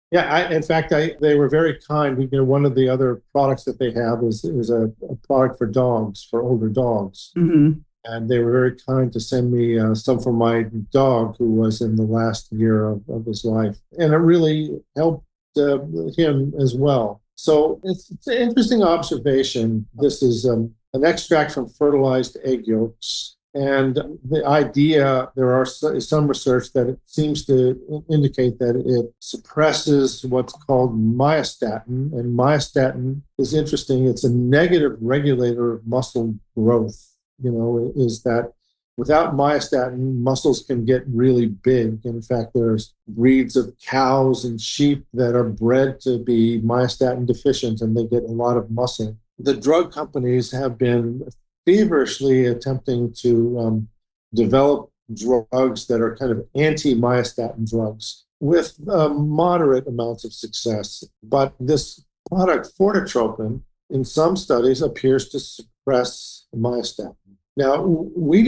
Yeah, in fact, they were very kind. One of the other products that they have is a product for dogs, for older dogs. Mm-hmm. And they were very kind to send me some for my dog, who was in the last year of his life. And it really helped him as well. So it's an interesting observation. This is an extract from fertilized egg yolks. And the idea, there is some research that it seems to indicate that it suppresses what's called myostatin. And myostatin is interesting. It's a negative regulator of muscle growth. Is that without myostatin, muscles can get really big. In fact, there's breeds of cows and sheep that are bred to be myostatin deficient, and they get a lot of muscle. The drug companies have been feverishly attempting to develop drugs that are kind of anti-myostatin drugs with moderate amounts of success. But this product, fortitropin, in some studies appears to suppress myostatin. Now, we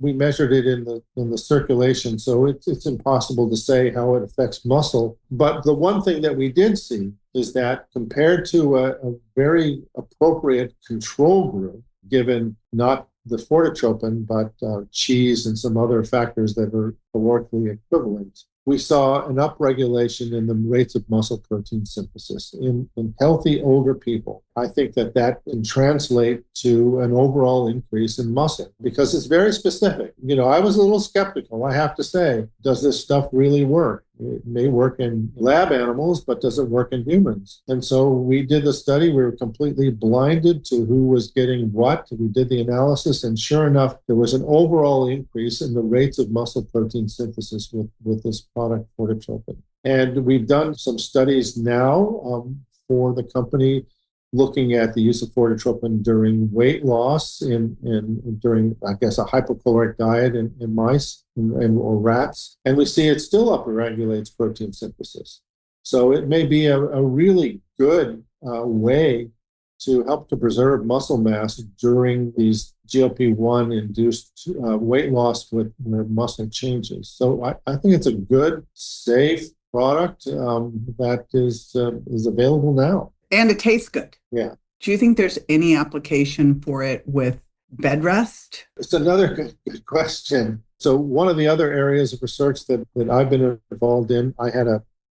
measured it in the circulation, so it's impossible to say how it affects muscle. But the one thing that we did see is that compared to a very appropriate control group, given not the fortitropin, but cheese and some other factors that are calorically equivalent, we saw an upregulation in the rates of muscle protein synthesis in healthy older people. I think that can translate to an overall increase in muscle, because it's very specific. I was a little skeptical, I have to say. Does this stuff really work? It may work in lab animals, but does it work in humans? And so we did the study. We were completely blinded to who was getting what. We did the analysis, and sure enough, there was an overall increase in the rates of muscle protein synthesis with this product, fortitropin. And we've done some studies now for the company looking at the use of corticotropin during weight loss during, I guess, a hypocaloric diet in mice or rats. And we see it still upregulates protein synthesis. So it may be a really good way to help to preserve muscle mass during these GLP-1 induced weight loss with muscle changes. So I think it's a good, safe product that is available now. And it tastes good. Yeah. Do you think there's any application for it with bed rest? It's another good question. So one of the other areas of research that I've been involved in, I had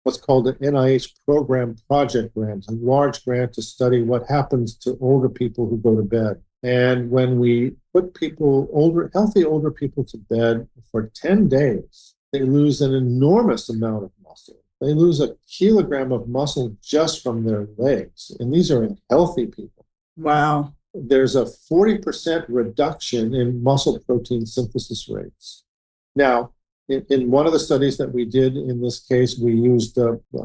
what's called an NIH program project grant, a large grant to study what happens to older people who go to bed. And when we put healthy older people to bed for 10 days, they lose an enormous amount of muscle. They lose 1 kilogram of muscle just from their legs. And these are healthy people. Wow. There's a 40% reduction in muscle protein synthesis rates. Now, in one of the studies that we did in this case, we used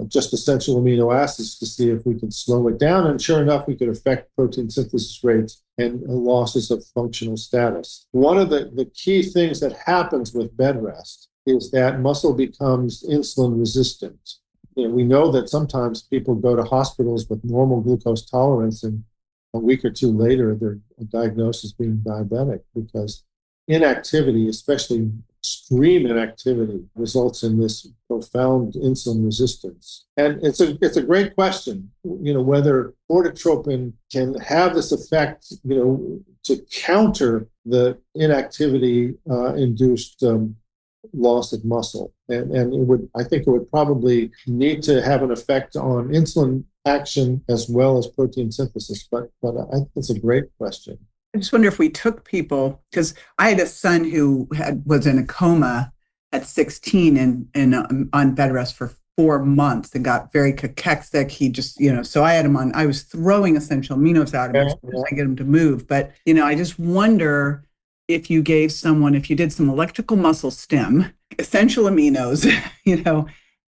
just essential amino acids to see if we could slow it down. And sure enough, we could affect protein synthesis rates and losses of functional status. One of the key things that happens with bed rest is that muscle becomes insulin resistant. We know that sometimes people go to hospitals with normal glucose tolerance, and a week or two later, they're diagnosed as being diabetic because inactivity, especially extreme inactivity, results in this profound insulin resistance. And it's a great question, whether corticotropin can have this effect, to counter the inactivity induced loss of muscle. And I think it would probably need to have an effect on insulin action as well as protein synthesis. But I think it's a great question. I just wonder if we took people, because I had a son who was in a coma at 16 and on bed rest for 4 months and got very cachexic. He just, so I had him on, I was throwing essential aminos out of him to get him to move. But, I just wonder if you did some electrical muscle stim, essential aminos,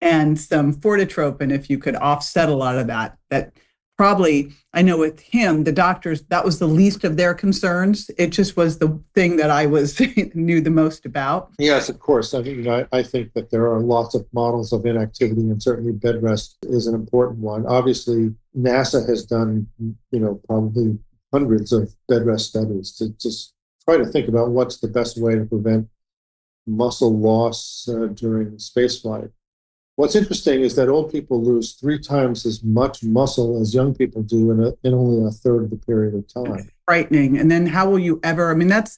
and some corticotropin, if you could offset a lot of that probably, I know with him, the doctors, that was the least of their concerns. It just was the thing that I knew the most about. Yes, of course. I think that there are lots of models of inactivity, and certainly bed rest is an important one. Obviously, NASA has done, probably hundreds of bed rest studies to just try to think about what's the best way to prevent muscle loss during spaceflight. What's interesting is that old people lose 3 times as much muscle as young people do in only a third of the period of time. It's frightening. And then how will you ever, that's,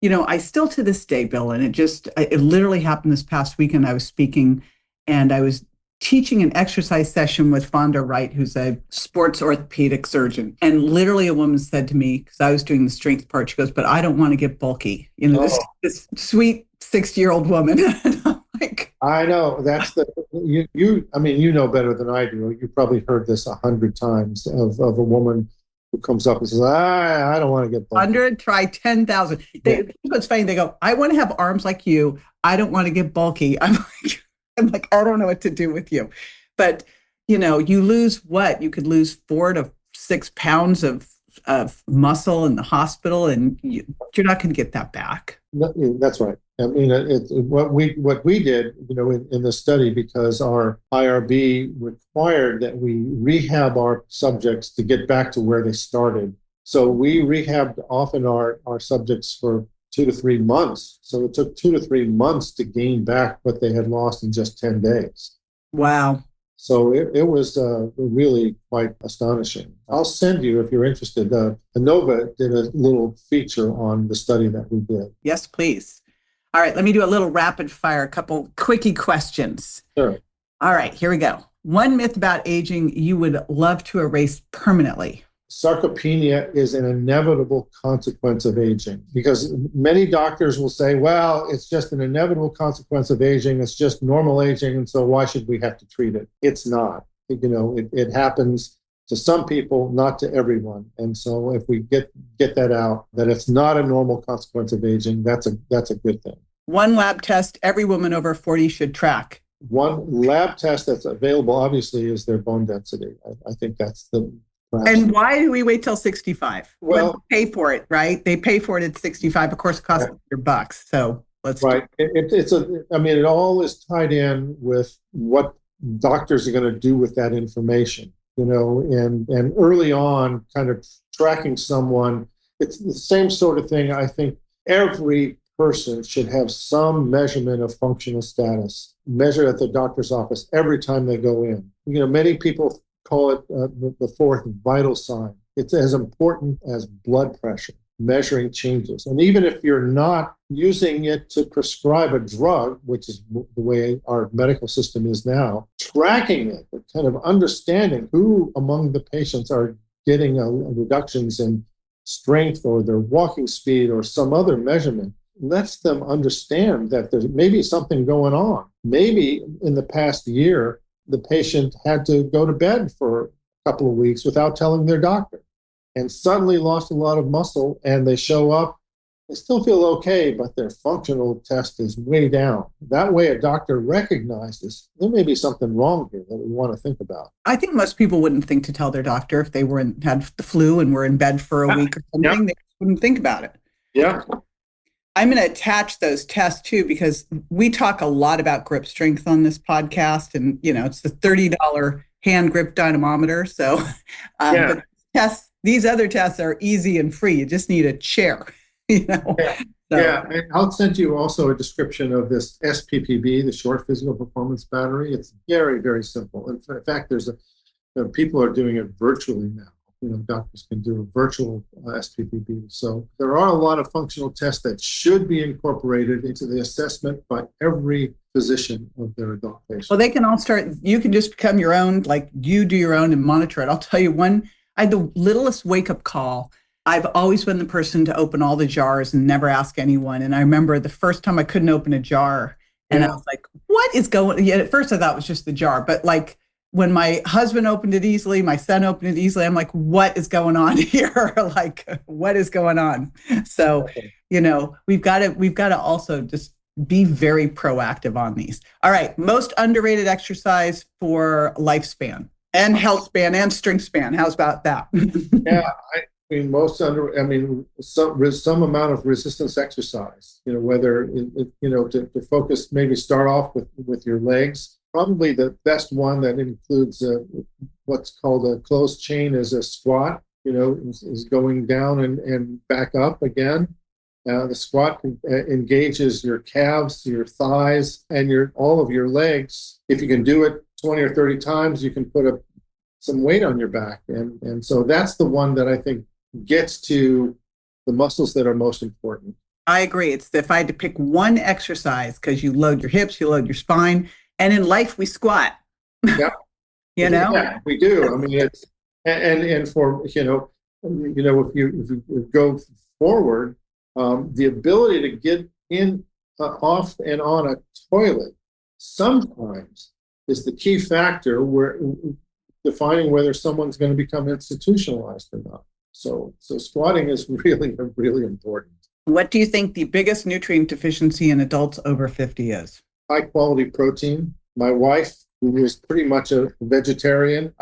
I still to this day, Bill, and it literally happened this past weekend. I was speaking and I was teaching an exercise session with Fonda Wright, who's a sports orthopedic surgeon. And literally a woman said to me, because I was doing the strength part, she goes, but I don't want to get bulky. This sweet 60-year-old woman. And I'm like, I know that's you know better than I do. You probably heard this 100 times of a woman who comes up and says, I don't want to get bulky. 100, try 10,000. It's funny. They go, I want to have arms like you. I don't want to get bulky. I'm like, I don't know what to do with you. But, you lose what? You could lose 4 to 6 pounds of muscle in the hospital, and you're not going to get that back. That's right. What we did, in the study, because our IRB required that we rehab our subjects to get back to where they started. So we rehabbed often our subjects for 2 to 3 months. So it took 2 to 3 months to gain back what they had lost in just 10 days. Wow. So it was really quite astonishing. I'll send you, if you're interested, Anova did a little feature on the study that we did. Yes, please. All right, let me do a little rapid fire, a couple quickie questions. Sure. All right, here we go. One myth about aging you would love to erase permanently. Sarcopenia is an inevitable consequence of aging, because many doctors will say, well, it's just an inevitable consequence of aging. It's just normal aging. And so why should we have to treat it? It's not. It happens to some people, not to everyone. And so if we get that out, that it's not a normal consequence of aging, that's a good thing. One lab test every woman over 40 should track. one lab test that's available, obviously, is their bone density. I think that's the... And why do we wait till 65? Well, they pay for it, right? They pay for it at 65. Of course, it costs $100. So let's... Right. It all is tied in with what doctors are going to do with that information, and early on, kind of tracking someone. It's the same sort of thing. I think every person should have some measurement of functional status measured at the doctor's office every time they go in. Many people call it the fourth vital sign. It's as important as blood pressure, measuring changes. And even if you're not using it to prescribe a drug, which is the way our medical system is now, tracking it, kind of understanding who among the patients are getting reductions in strength or their walking speed or some other measurement, lets them understand that there's maybe something going on. Maybe in the past year, the patient had to go to bed for a couple of weeks without telling their doctor and suddenly lost a lot of muscle, and they show up, they still feel okay, but their functional test is way down. That way a doctor recognizes there may be something wrong here that we want to think about. I think most people wouldn't think to tell their doctor if they had the flu and were in bed for a week or something. They wouldn't think about it. Yeah. I'm going to attach those tests too, because we talk a lot about grip strength on this podcast, and it's the $30 hand grip dynamometer. So but these other tests are easy and free. You just need a chair. And I'll send you also a description of this SPPB, the short physical performance battery. It's very, very simple. In fact, people are doing it virtually now. Doctors can do a virtual SPPB. So there are a lot of functional tests that should be incorporated into the assessment by every physician of their adult patient. Well, they can all start. You can just become your own, like you do your own and monitor it. I'll tell you I had the littlest wake-up call. I've always been the person to open all the jars and never ask anyone. And I remember the first time I couldn't open a jar, and I was like, what is going on? Yeah, at first I thought it was just the jar, but when my husband opened it easily, my son opened it easily, I'm like, what is going on here? What is going on? So, we've got to also just be very proactive on these. All right. Most underrated exercise for lifespan and health span and strength span. How's about that? Some amount of resistance exercise, whether, to focus, maybe start off with your legs. Probably the best one that includes what's called a closed chain is a squat, is going down and back up again. The squat engages your calves, your thighs, and all of your legs. If you can do it 20 or 30 times, you can put some weight on your back. And so that's the one that I think gets to the muscles that are most important. I agree. It's if I had to pick one exercise, because you load your hips, you load your spine. And in life, we squat. Yeah, yeah, we do. It's and for if you go forward, the ability to get in, off, and on a toilet sometimes is the key factor where defining whether someone's going to become institutionalized or not. So squatting is really, really important. What do you think the biggest nutrient deficiency in adults over 50 is? High quality protein. My wife, who was pretty much a vegetarian,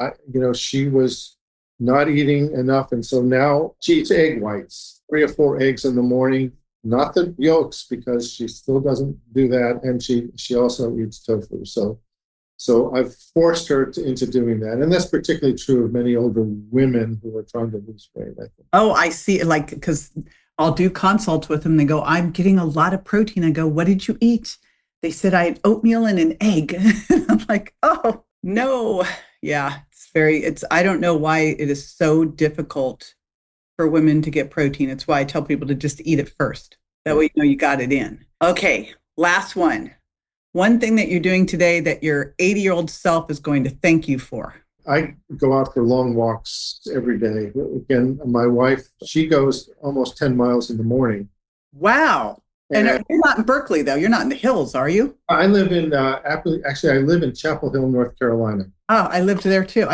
she was not eating enough. And so now she eats egg whites, 3 or 4 eggs in the morning, not the yolks, because she still doesn't do that. And she also eats tofu. So I've forced her into doing that. And that's particularly true of many older women who are trying to lose weight, I think. Oh, I see. Because I'll do consults with them. They go, I'm getting a lot of protein. I go, what did you eat? They said, I had oatmeal and an egg. I'm like, oh, no. Yeah, I don't know why it is so difficult for women to get protein. It's why I tell people to just eat it first. That way, you got it in. Okay, last one. One thing that you're doing today that your 80-year-old self is going to thank you for. I go out for long walks every day. Again, my wife, she goes almost 10 miles in the morning. Wow. And you're not in Berkeley, though. You're not in the hills, are you? I live in, I live in Chapel Hill, North Carolina. Oh, I lived there too.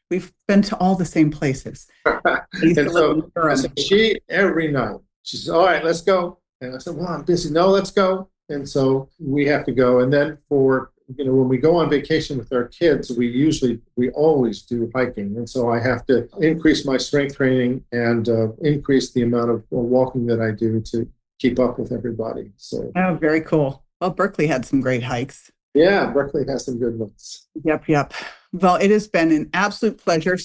We've been to all the same places. And so she, every night, she says, all right, let's go. And I said, well, I'm busy. No, let's go. And so we have to go. And then for when we go on vacation with our kids, we always do hiking. And so I have to increase my strength training and increase the amount of walking that I do to keep up with everybody. So, oh, very cool. Well, Berkeley had some great hikes. Yeah, Berkeley has some good ones. Yep. Well, it has been an absolute pleasure.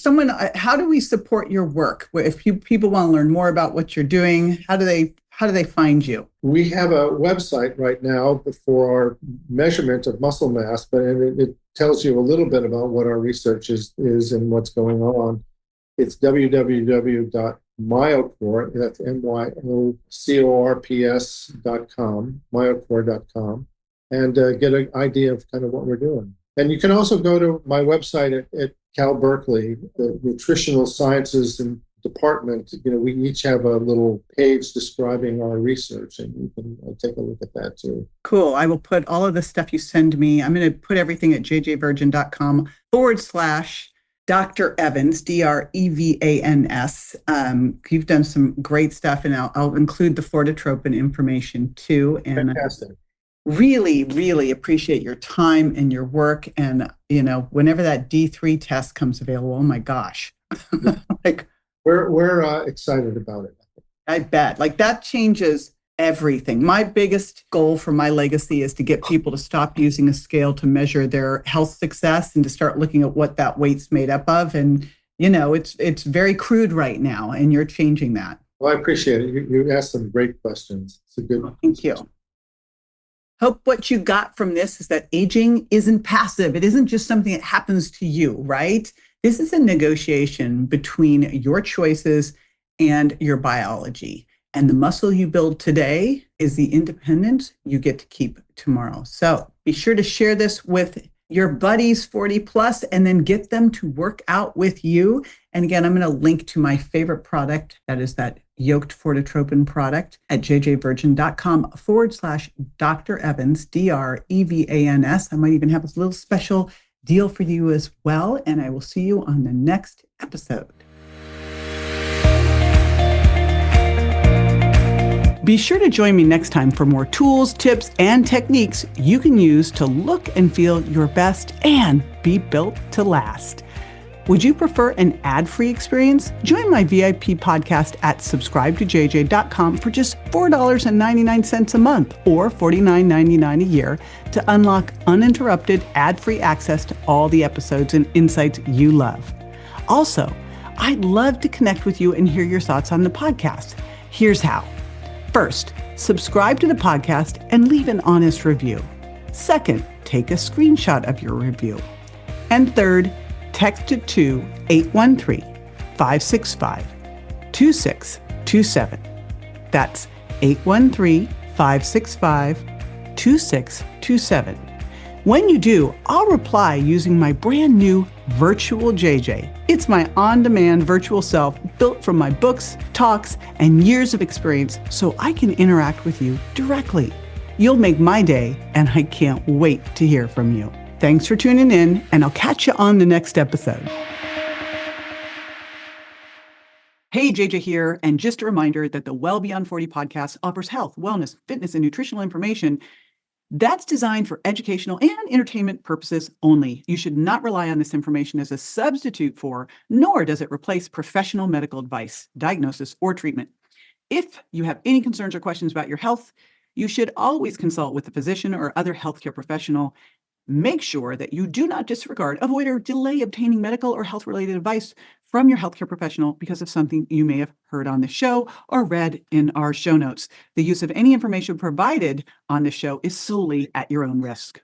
How do we support your work? If people want to learn more about what you're doing, how do they find you? We have a website right now for our measurement of muscle mass, but it tells you a little bit about what our research is and what's going on. It's www.myocore, that's myocorps.com, myocore.com, and get an idea of kind of what we're doing. And you can also go to my website at Cal Berkeley, the Nutritional Sciences and Department. We each have a little page describing our research, and you can take a look at that too. Cool. I will put all of the stuff you send me. I'm going to put everything at jjvirgin.com/Dr. Evans, DREVANS. You've done some great stuff, and I'll include the Fortitropin information too. And fantastic. Really, really appreciate your time and your work. And, whenever that D3 test comes available, oh my gosh. We're excited about it. I bet. That changes everything. My biggest goal for my legacy is to get people to stop using a scale to measure their health success and to start looking at what that weight's made up of. And, it's very crude right now, and you're changing that. Well, I appreciate it. You asked some great questions. It's a good. Thank you. Hope what you got from this is that aging isn't passive. It isn't just something that happens to you, right? This is a negotiation between your choices and your biology. And the muscle you build today is the independence you get to keep tomorrow. So be sure to share this with your buddies 40 plus and then get them to work out with you. And again, I'm going to link to my favorite product. That is that yoked Fortitropin product at jjvirgin.com/Dr. Evans, DREVANS. I might even have a little special deal for you as well. And I will see you on the next episode. Be sure to join me next time for more tools, tips, and techniques you can use to look and feel your best and be built to last. Would you prefer an ad-free experience? Join my VIP podcast at subscribetojj.com for just $4.99 a month or $49.99 a year to unlock uninterrupted ad-free access to all the episodes and insights you love. Also, I'd love to connect with you and hear your thoughts on the podcast. Here's how. First, subscribe to the podcast and leave an honest review. Second, take a screenshot of your review. And third, text it to 813-565-2627. That's 813-565-2627. When you do, I'll reply using my brand new Virtual JJ. It's my on-demand virtual self built from my books, talks, and years of experience so I can interact with you directly. You'll make my day, and I can't wait to hear from you. Thanks for tuning in, and I'll catch you on the next episode. Hey, JJ here, and just a reminder that the Well Beyond 40 podcast offers health, wellness, fitness, and nutritional information that's designed for educational and entertainment purposes only. You should not rely on this information as a substitute for, nor does it replace professional medical advice, diagnosis, or treatment. If you have any concerns or questions about your health, you should always consult with a physician or other healthcare professional. Make sure that you do not disregard, avoid, or delay obtaining medical or health-related advice from your healthcare professional because of something you may have heard on the show or read in our show notes. The use of any information provided on the show is solely at your own risk.